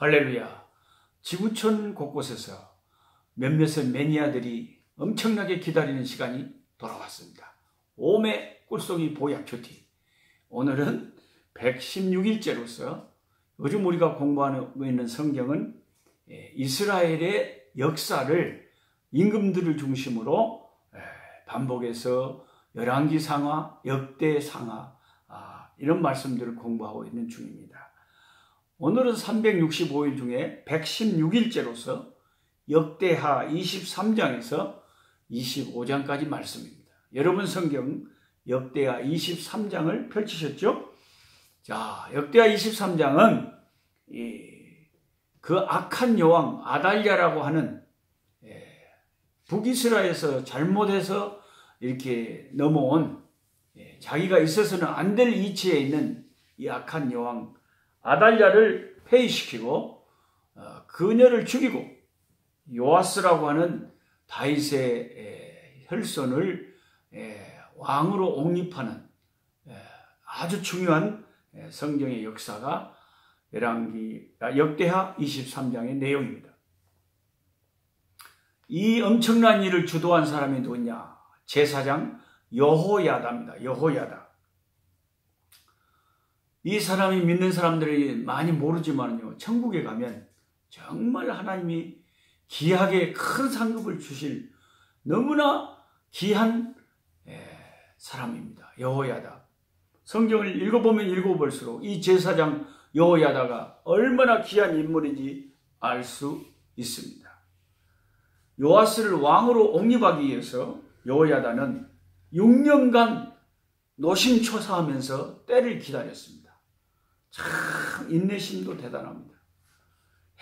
할렐루야. 지구촌 곳곳에서 몇몇의 매니아들이 엄청나게 기다리는 시간이 돌아왔습니다. 오메 꿀송이 보약 큐티. 오늘은 116일째로서 요즘 우리가 공부하고 있는 성경은 이스라엘의 역사를 임금들을 중심으로 반복해서 열왕기상하, 역대상하 이런 말씀들을 공부하고 있는 중입니다. 오늘은 365일 중에 116일째로서 역대하 23장에서 25장까지 말씀입니다. 여러분 성경 역대하 23장을 펼치셨죠? 자, 역대하 23장은 그 악한 여왕 아달랴라고 하는 북이스라엘에서 잘못해서 이렇게 넘어온 자기가 있어서는 안 될 위치에 있는 이 악한 여왕 아달랴를 폐위시키고 그녀를 죽이고 요아스라고 하는 다윗의 혈손을 왕으로 옹립하는 아주 중요한 성경의 역사가 역대하 23장의 내용입니다. 이 엄청난 일을 주도한 사람이 누구냐? 제사장 여호야다입니다. 여호야다. 이 사람이 믿는 사람들이 많이 모르지만요, 천국에 가면 정말 하나님이 귀하게 큰 상급을 주실 너무나 귀한 사람입니다. 여호야다. 성경을 읽어보면 읽어볼수록 이 제사장 여호야다가 얼마나 귀한 인물인지 알 수 있습니다. 요아스를 왕으로 옹립하기 위해서 여호야다는 6년간 노심초사하면서 때를 기다렸습니다. 참 인내심도 대단합니다.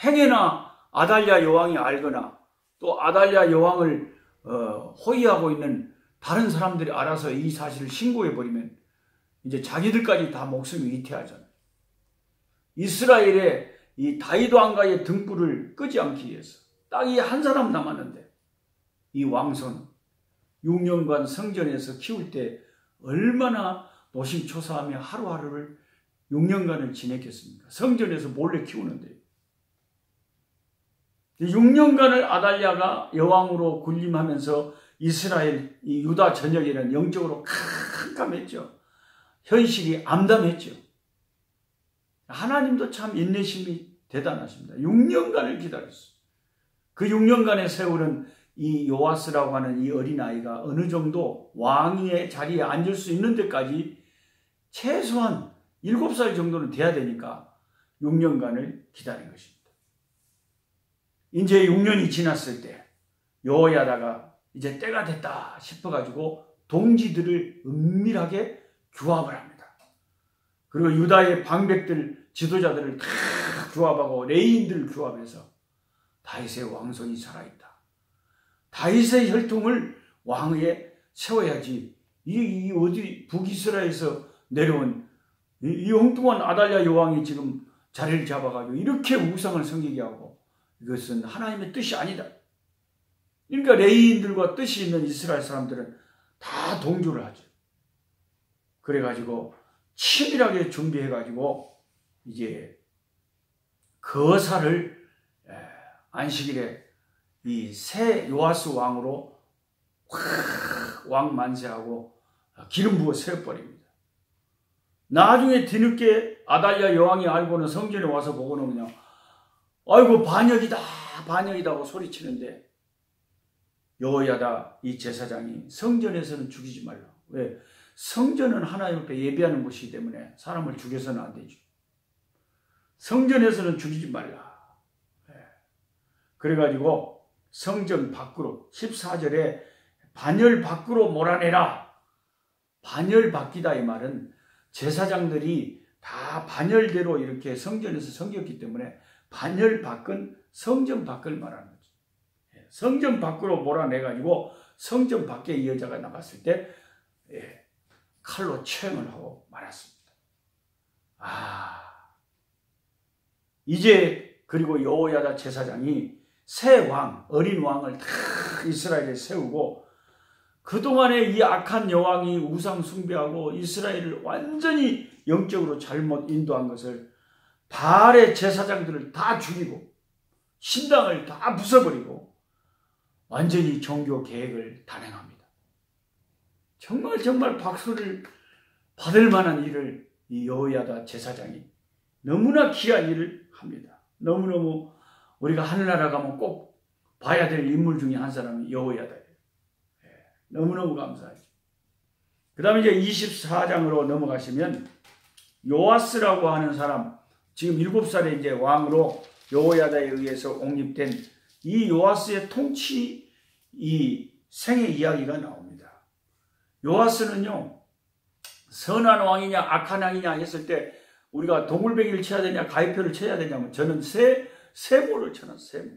행여나 아달랴 여왕이 알거나 또 아달랴 여왕을 호위하고 있는 다른 사람들이 알아서 이 사실을 신고해버리면 이제 자기들까지 다 목숨이 위태하잖아요. 이스라엘의 이 다윗 왕가의 등불을 끄지 않기 위해서 딱 이 한 사람 남았는데 이 왕손 6년간 성전에서 키울 때 얼마나 노심초사하며 하루하루를 6년간을 지냈겠습니까? 성전에서 몰래 키우는데 6년간을 아달랴가 여왕으로 군림하면서 이스라엘, 이 유다 전역에는 영적으로 캄캄했죠. 현실이 암담했죠. 하나님도 참 인내심이 대단하십니다. 6년간을 기다렸어요. 그 6년간의 세월은 이 요아스라고 하는 이 어린아이가 어느 정도 왕의 자리에 앉을 수 있는 데까지 최소한 7살 정도는 돼야 되니까 6년간을 기다린 것입니다. 이제 6년이 지났을 때 여호야다가 이제 때가 됐다 싶어가지고 동지들을 은밀하게 규합을 합니다. 그리고 유다의 방백들, 지도자들을 다 규합하고 레위인들을 규합해서 다윗의 왕손이 살아있다. 다윗의 혈통을 왕위에 세워야지. 이 어디 북이스라엘에서 내려온 이 엉뚱한 아달랴 여왕이 지금 자리를 잡아가지고 이렇게 우상을 섬기게 하고 이것은 하나님의 뜻이 아니다. 그러니까 레위인들과 뜻이 있는 이스라엘 사람들은 다 동조를 하죠. 그래가지고 치밀하게 준비해가지고 이제 거사를 안식일에 이 새 요아스 왕으로 왕 만세하고 기름 부어 세워버립니다. 나중에 뒤늦게 아달랴 여왕이 알고는 성전에 와서 보고는 그냥 아이고 반역이다 반역이다 하고 소리치는데 여호야다 이 제사장이 성전에서는 죽이지 말라. 왜? 성전은 하나님 앞에 예배하는 곳이기 때문에 사람을 죽여서는 안 되죠. 성전에서는 죽이지 말라. 그래가지고 성전 밖으로 14절에 반열 밖으로 몰아내라. 반열 밖이다 이 말은 제사장들이 다 반열대로 이렇게 성전에서 섬겼기 때문에 반열 밖은 성전 밖을 말하는 거죠. 성전 밖으로 몰아내가지고 성전 밖에 이 여자가 나갔을 때 칼로 처형을 하고 말았습니다. 이제 그리고 여호야다 제사장이 새 왕, 어린 왕을 다 이스라엘에 세우고 그동안에 이 악한 여왕이 우상 숭배하고 이스라엘을 완전히 영적으로 잘못 인도한 것을 바알의 제사장들을 다 죽이고 신당을 다 부숴버리고 완전히 종교 개혁을 단행합니다. 정말 박수를 받을 만한 일을 이 여호야다 제사장이 너무나 귀한 일을 합니다. 너무너무 우리가 하늘나라 가면 꼭 봐야 될 인물 중에 한 사람이 여호야다예요. 너무너무 감사하죠. 그 다음에 이제 24장으로 넘어가시면 요아스라고 하는 사람, 지금 7살에 이제 왕으로 여호야다에 의해서 옹립된 이 요아스의 통치 이 생의 이야기가 나옵니다. 요아스는요, 선한 왕이냐 악한 왕이냐 했을 때 우리가 동물배기를 쳐야 되냐 가위표를 쳐야 되냐면 저는 세모를 쳐놨어요. 세모.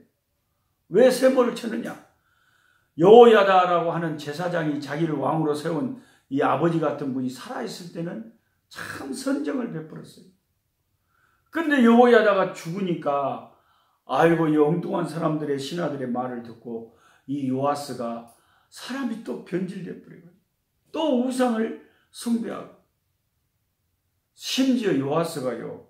왜 세모를 쳤느냐? 여호야다라고 하는 제사장이 자기를 왕으로 세운 이 아버지 같은 분이 살아있을 때는 참 선정을 베풀었어요. 근데 여호야다가 죽으니까 아이고 이 엉뚱한 사람들의 신하들의 말을 듣고 이 요아스가 사람이 또 변질돼 버리고 또 우상을 숭배하고 심지어 요아스가요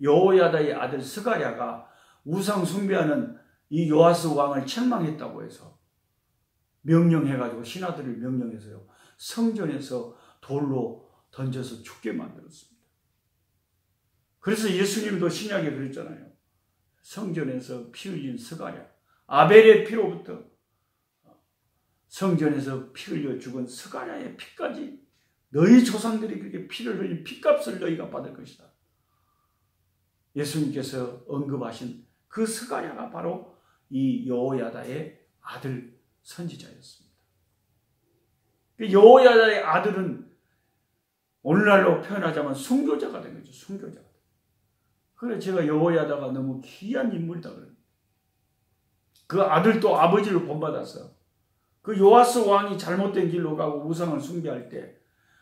여호야다의 아들 스가랴가 우상 숭배하는 이 요아스 왕을 책망했다고 해서 명령해가지고 신하들을 명령해서요 성전에서 돌로 던져서 죽게 만들었습니다. 그래서 예수님도 신약에 그랬잖아요. 성전에서 피 흘린 스가랴, 아벨의 피로부터 성전에서 피 흘려 죽은 스가랴의 피까지 너희 조상들이 그렇게 피를 흘린 피값을 너희가 받을 것이다. 예수님께서 언급하신 그 스가랴가 바로 이 여호야다의 아들 선지자였습니다. 여호야다의 아들은 오늘날로 표현하자면 순교자가 된 거죠. 순교자가. 그래서 제가 여호야다가 너무 귀한 인물이다 그래요. 그 아들도 아버지를 본받아서 그 요아스 왕이 잘못된 길로 가고 우상을 숭배할 때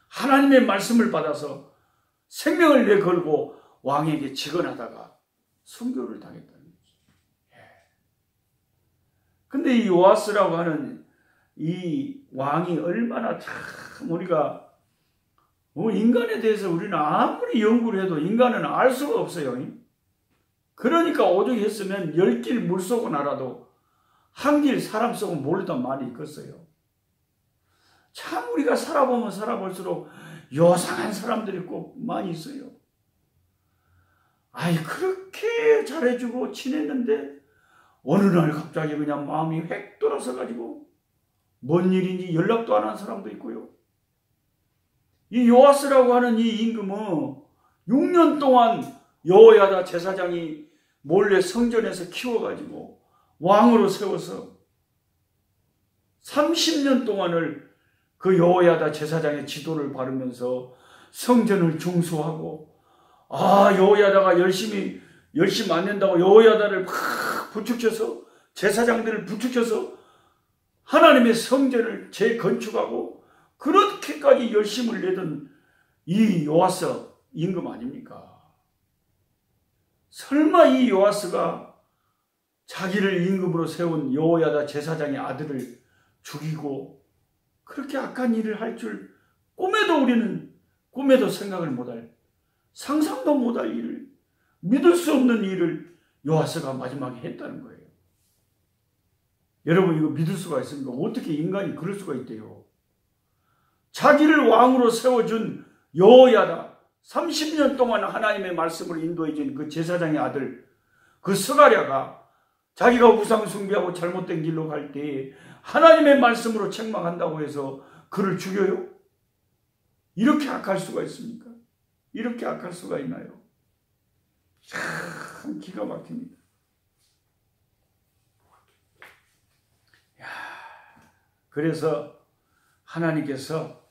하나님의 말씀을 받아서 생명을 내걸고 왕에게 직언하다가 순교를 당했다는 거죠. 근데 이 요아스라고 하는 이 왕이 얼마나 참 우리가 인간에 대해서 우리는 아무리 연구를 해도 인간은 알 수가 없어요. 그러니까 오죽 했으면 10길 물속은 알아도 한 길 사람 속은 모르던 말이 있겠어요. 참 우리가 살아보면 살아볼수록 요상한 사람들이 꼭 많이 있어요. 아이 그렇게 잘해주고 친했는데 어느 날 갑자기 그냥 마음이 획 돌아서 가지고 뭔 일인지 연락도 안 한 사람도 있고요. 이 요아스라고 하는 이 임금은 6년 동안 여호야다 제사장이 몰래 성전에서 키워가지고 왕으로 세워서 30년 동안을 그 여호야다 제사장의 지도를 바르면서 성전을 중수하고 여호야다가 열심히 안 된다고 여호야다를 막 부축해서 제사장들을 부축해서 하나님의 성전을 재건축하고 그렇게까지 열심을 내던 이 요아스 임금 아닙니까? 설마 이 요아스가 자기를 임금으로 세운 여호야다 제사장의 아들을 죽이고 그렇게 악한 일을 할 줄 꿈에도 생각을 못할, 상상도 못할 일을, 믿을 수 없는 일을 요아스가 마지막에 했다는 거예요. 여러분 이거 믿을 수가 있습니까? 어떻게 인간이 그럴 수가 있대요. 자기를 왕으로 세워준 여호야다 30년 동안 하나님의 말씀을 인도해준 그 제사장의 아들 그 스가랴가 자기가 우상 숭배하고 잘못된 길로 갈 때 하나님의 말씀으로 책망한다고 해서 그를 죽여요? 이렇게 악할 수가 있습니까? 이렇게 악할 수가 있나요? 참 기가 막힙니다. 그래서 하나님께서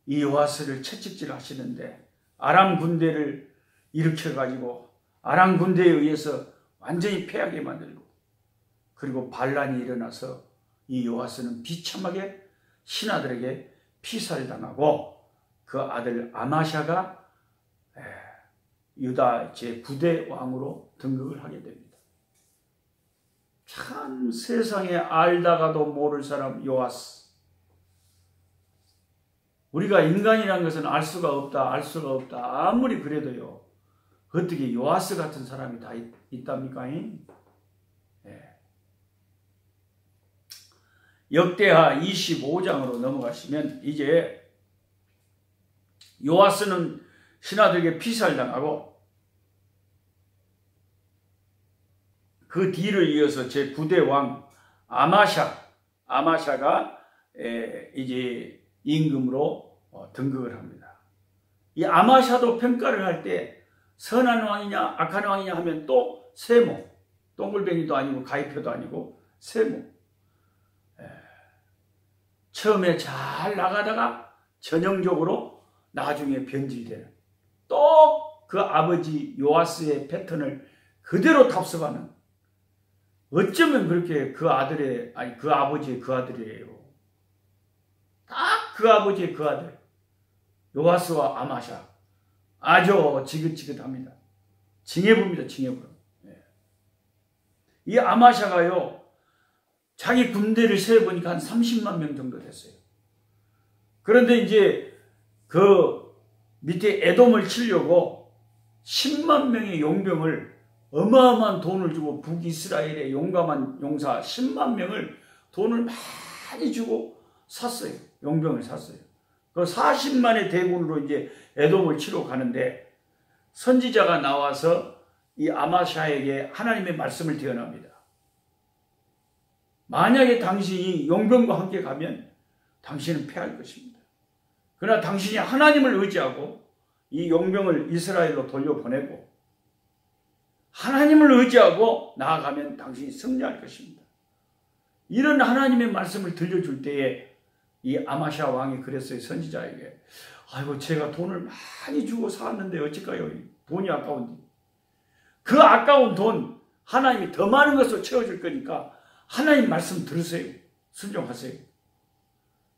이 요아스를 채찍질 하시는데 아람 군대를 일으켜가지고 아람 군대에 의해서 완전히 패하게 만들고 그리고 반란이 일어나서 이 요아스는 비참하게 신하들에게 피살당하고 그 아들 아마샤가 유다 제9대 왕으로 등극을 하게 됩니다. 참 세상에 알다가도 모를 사람 요아스. 우리가 인간이라는 것은 알 수가 없다 아무리 그래도요. 어떻게 요아스 같은 사람이 다 있답니까? 예. 역대하 25장으로 넘어가시면 이제 요아스는 신하들에게 피살당하고 그 뒤를 이어서 제9대 왕 아마샤가 이제 임금으로 등극을 합니다. 이 아마샤도 평가를 할 때 선한 왕이냐 악한 왕이냐 하면 또 세모, 동글뱅이도 아니고 가위표도 아니고 세모. 처음에 잘 나가다가 전형적으로 나중에 변질되는, 또 그 아버지 요아스의 패턴을 그대로 답습하는, 어쩌면 그렇게 그 아버지의 그 아들이에요. 딱 그 아버지의 그 아들 요아스와 아마샤 아주 지긋지긋합니다. 징해부입니다. 징해부. 이 아마샤가요, 자기 군대를 세어보니까 한 30만 명 정도 됐어요. 그런데 이제 그 밑에 에돔을 치려고 10만 명의 용병을, 어마어마한 돈을 주고 북이스라엘의 용감한 용사 10만 명을 돈을 많이 주고 샀어요. 용병을 샀어요. 그 40만의 대군으로 이제 에돔을 치러 가는데 선지자가 나와서 이 아마샤에게 하나님의 말씀을 대언합니다. 만약에 당신이 용병과 함께 가면 당신은 패할 것입니다. 그러나 당신이 하나님을 의지하고 이 용병을 이스라엘로 돌려보내고 하나님을 의지하고 나아가면 당신이 승리할 것입니다. 이런 하나님의 말씀을 들려줄 때에 이 아마샤 왕이 그랬어요. 선지자에게. 아이고, 제가 돈을 많이 주고 사왔는데 어찌까요? 돈이 아까운데. 그 아까운 돈 하나님이 더 많은 것으로 채워줄 거니까 하나님 말씀 들으세요. 순종하세요.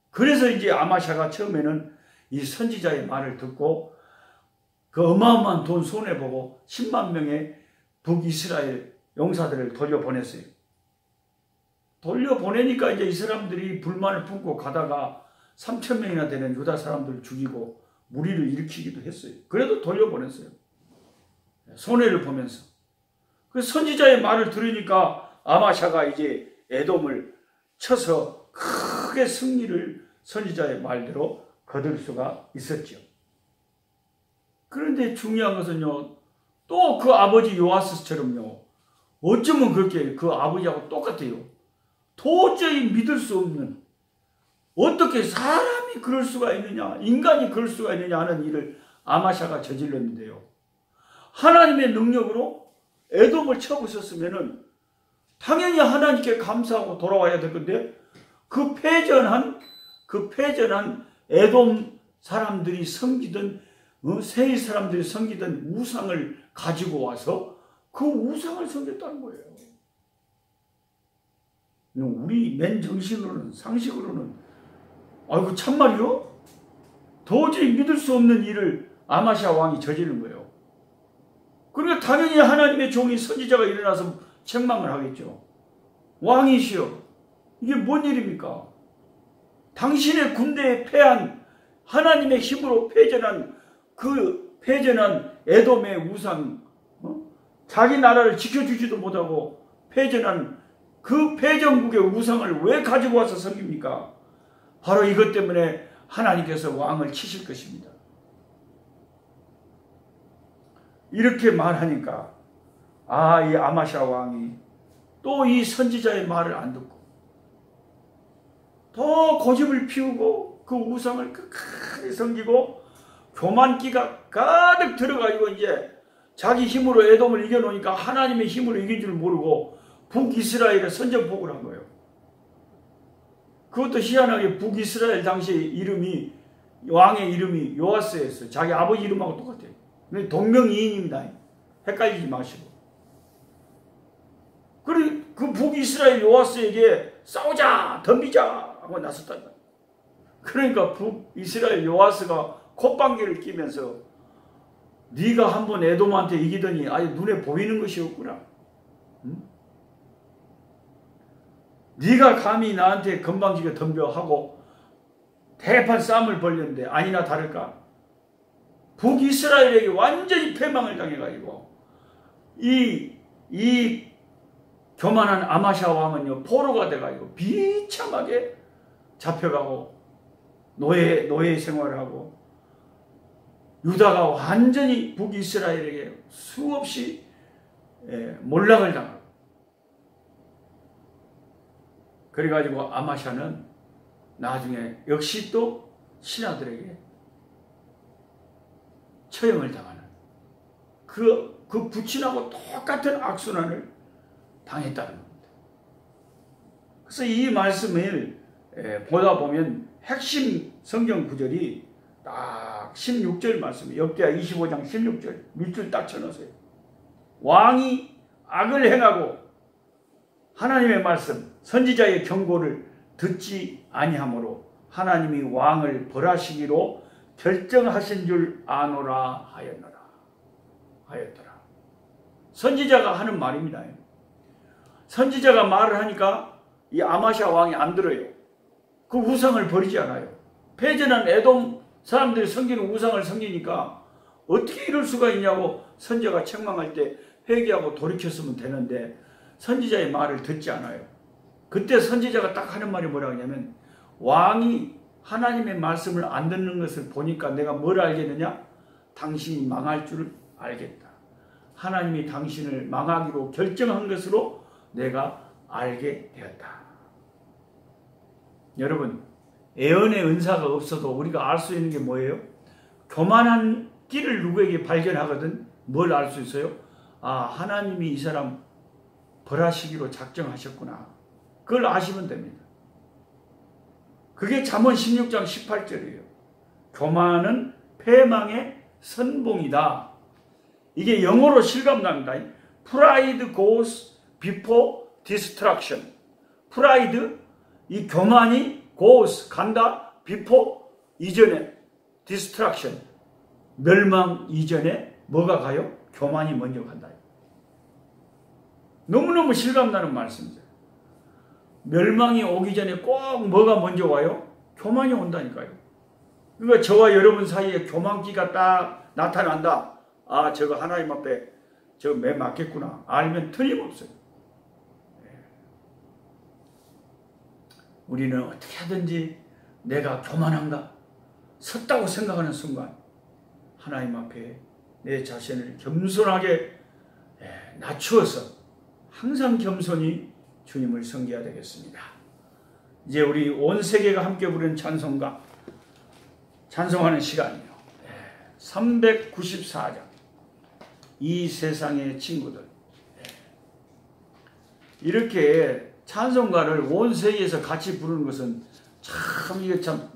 그래서 이제 아마샤가 처음에는 이 선지자의 말을 듣고 그 어마어마한 돈 손해보고 10만 명의 북이스라엘 용사들을 돌려보냈어요. 돌려보내니까 이제 이 사람들이 불만을 품고 가다가 3,000명이나 되는 유다 사람들을 죽이고 무리를 일으키기도 했어요. 그래도 돌려보냈어요. 손해를 보면서. 그 선지자의 말을 들으니까 아마샤가 이제 에돔을 쳐서 크게 승리를 선지자의 말대로 거둘 수가 있었죠. 그런데 중요한 것은요, 또 그 아버지 요아스처럼요, 어쩌면 그렇게 그 아버지하고 똑같아요. 도저히 믿을 수 없는, 어떻게 사람이 그럴 수가 있느냐, 인간이 그럴 수가 있느냐 하는 일을 아마샤가 저질렀는데요. 하나님의 능력으로 에돔을 쳐부셨으면은 당연히 하나님께 감사하고 돌아와야 될 건데, 그 패전한 에돔 사람들이 섬기던, 세일 사람들이 섬기던 우상을 가지고 와서 그 우상을 섬겼다는 거예요. 우리 맨정신으로는, 상식으로는, 아이고 참말이요? 도저히 믿을 수 없는 일을 아마샤 왕이 저지른 거예요. 그러니까 당연히 하나님의 종이 선지자가 일어나서 책망을 하겠죠. 왕이시여, 이게 뭔 일입니까? 당신의 군대에 패한, 하나님의 힘으로 패전한 에돔의 우상, 자기 나라를 지켜주지도 못하고 패전한 그 패전국의 우상을 왜 가지고 와서 섬깁니까? 바로 이것 때문에 하나님께서 왕을 치실 것입니다. 이렇게 말하니까 이 아마샤 왕이 또 이 선지자의 말을 안 듣고 더 고집을 피우고 그 우상을 끝까지 섬기고 교만기가 가득 들어가지고 이제 자기 힘으로 에돔을 이겨놓으니까 하나님의 힘으로 이긴 줄 모르고 북이스라엘에 선전포고를 한 거예요. 그것도 희한하게 북이스라엘 당시 이름이, 왕의 이름이 요아스였어요. 자기 아버지 이름하고 똑같아요. 동명이인입니다. 헷갈리지 마시고. 그리고 그 북이스라엘 요아스에게 싸우자, 덤비자 하고 나섰다. 그러니까 북이스라엘 요아스가 콧방귀를 끼면서 네가 한번 에돔한테 이기더니 아예 눈에 보이는 것이 없구나. 응? 네가 감히 나한테 건방지게 덤벼 하고 대판 싸움을 벌였는데 아니나 다를까? 북이스라엘에게 완전히 패망을 당해가지고 이 교만한 아마샤 왕은요 포로가 돼가지고 비참하게 잡혀가고 노예 생활을 하고 유다가 완전히 북이스라엘에게 수없이 몰락을 당하고 그래가지고 아마샤는 나중에 역시 또 신하들에게 처형을 당하는 그 부친하고 똑같은 악순환을 당했다는 겁니다. 그래서 이 말씀을 보다 보면 핵심 성경 구절이 딱 16절 말씀이에요. 역대하 25장 16절 밑줄 딱 쳐놓으세요. 왕이 악을 행하고 하나님의 말씀 선지자의 경고를 듣지 아니하므로 하나님이 왕을 벌하시기로 결정하신 줄 아노라 하였더라. 선지자가 하는 말입니다. 선지자가 말을 하니까 이 아마샤 왕이 안 들어요. 그 우상을 버리지 않아요. 패전한 에돔 사람들이 섬기는 우상을 섬기니까 어떻게 이럴 수가 있냐고 선지자가 책망할 때 회개하고 돌이켰으면 되는데 선지자의 말을 듣지 않아요. 그때 선지자가 딱 하는 말이 뭐라고 하냐면 왕이 하나님의 말씀을 안 듣는 것을 보니까 내가 뭘 알겠느냐? 당신이 망할 줄을 알겠다. 하나님이 당신을 망하기로 결정한 것으로 내가 알게 되었다. 여러분, 예언의 은사가 없어도 우리가 알 수 있는 게 뭐예요? 교만한 길을 누구에게 발견하거든 뭘 알 수 있어요? 아, 하나님이 이 사람 벌하시기로 작정하셨구나. 그걸 아시면 됩니다. 그게 잠언 16장 18절이에요. 교만은 패망의 선봉이다. 이게 영어로 실감납니다. Pride goes before destruction. Pride, 이 교만이 goes, 간다, before, 이전에, destruction, 멸망 이전에 뭐가 가요? 교만이 먼저 간다. 너무너무 실감나는 말씀이죠. 멸망이 오기 전에 꼭 뭐가 먼저 와요? 교만이 온다니까요. 그러니까 저와 여러분 사이에 교만기가 딱 나타난다. 아, 저거 하나님 앞에 저 매 맞겠구나. 알면 틀림없어요. 우리는 어떻게 하든지 내가 교만한가? 섰다고 생각하는 순간 하나님 앞에 내 자신을 겸손하게 낮추어서 항상 겸손히 주님을 섬겨야 되겠습니다. 이제 우리 온 세계가 함께 부르는 찬송가 찬송하는 시간이에요. 394장 이 세상의 친구들. 이렇게 찬송가를 온 세계에서 같이 부르는 것은 참 이게 참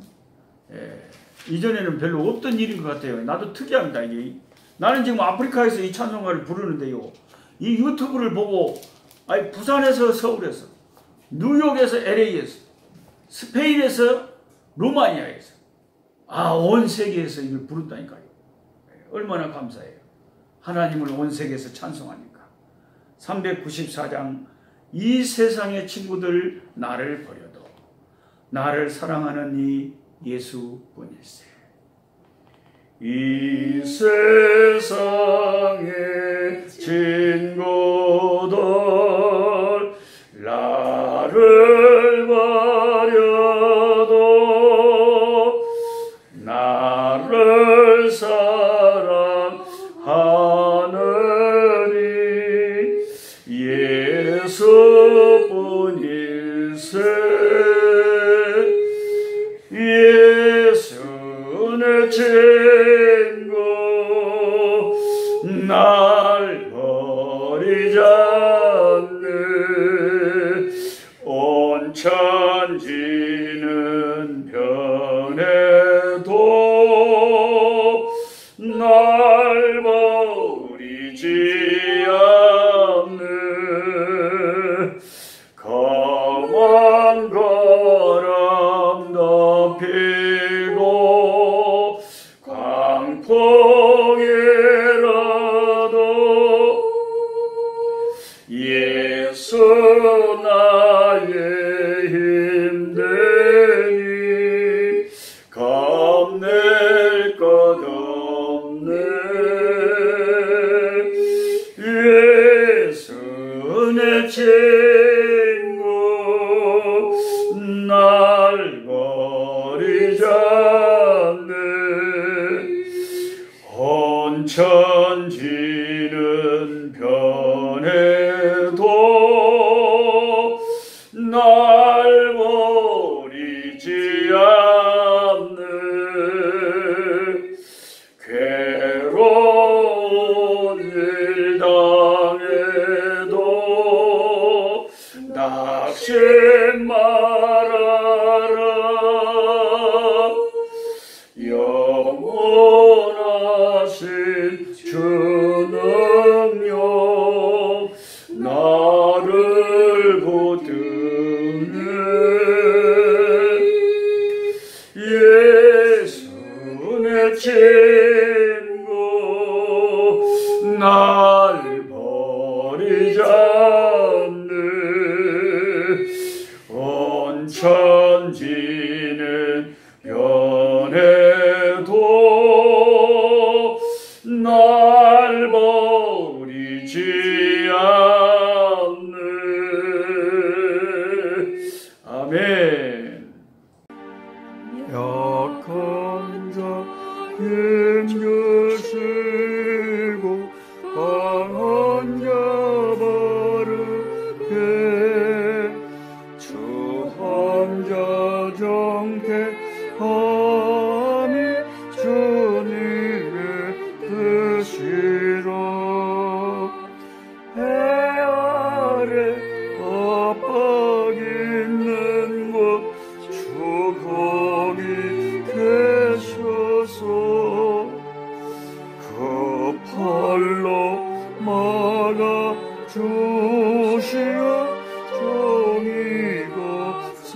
이전에는 별로 없던 일인 것 같아요. 나도 특이합니다. 이게 나는 지금 아프리카에서 이 찬송가를 부르는데요. 이 유튜브를 보고 아니 부산에서 서울에서 뉴욕에서 LA에서 스페인에서 루마니아에서 온 세계에서 이걸 부른다니까요. 얼마나 감사해요. 하나님을 온 세계에서 찬송하니까. 394장 이 세상의 친구들 나를 버려도 나를 사랑하는 이 예수뿐일세. 이 세상의 친구들 나를 버려도 나를 사랑하느니 예수뿐일세. 예수는 친구 날 버리지 않네. 온 천지는 변해도 날 버리지 않네. 검은 거람 덮이고 광풍이라도 예수 나의 힘되니 겁낼 것 없네. 날 버리지 않네. 온천지는 변해도 날 버리지 않네. 괴로운 일 당해도 낙심 말아라. 영원하신 주 능력 나를 붙드네. 예수 내 친구 날 버리지 않네. 온천지는 변해도 날 버리지 않네. 아멘. 약한 자 힘주시고 강한 자 바르게 주 환자 정택함이 주님의 뜻이라. 해 아래 압박 있는 곳 주 거기 계셔서 그 팔로 막아 주시어 종이가 서